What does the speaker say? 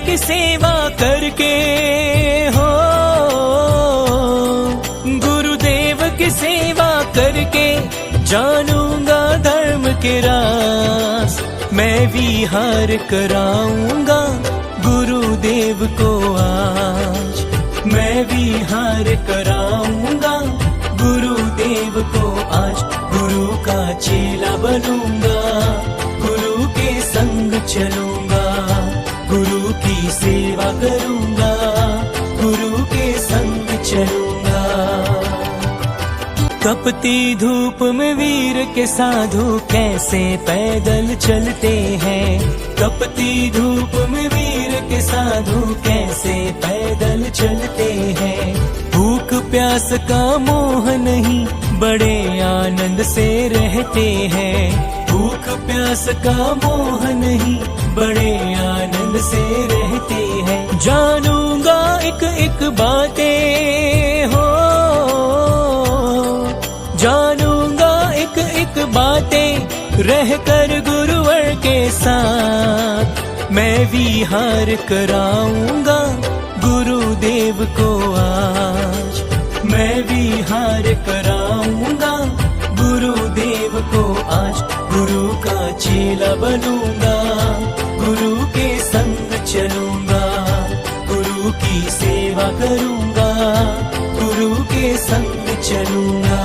की सेवा करके हो, गुरुदेव की सेवा करके जानूंगा धर्म के रास। मैं विहार कराऊंगा गुरुदेव को आज, मैं विहार कराऊंगा गुरुदेव को आज। गुरु का चेला बनूंगा, गुरु के संग चलूंगा, गुरु की सेवा करूंगा, गुरु के संग चलूंगा। तपती धूप में वीर के साधु कैसे पैदल चलते हैं, तपती धूप में वीर के साधु कैसे पैदल चलते हैं। भूख प्यास का मोह नहीं, बड़े आनंद से रहते हैं। भूख प्यास का मोह नहीं, बड़े आनंद से रहते हैं। जानूंगा एक एक बातें हो, जानूंगा एक एक बातें रहकर गुरुवर के साथ। मैं विहार कराऊंगा गुरुदेव को आज, मैं विहार कराऊंगा गुरुदेव को आज। गुरु का चेला बनूंगा, गुरु के संग चलूंगा, गुरु की सेवा करूंगा, गुरु के संग चलूंगा।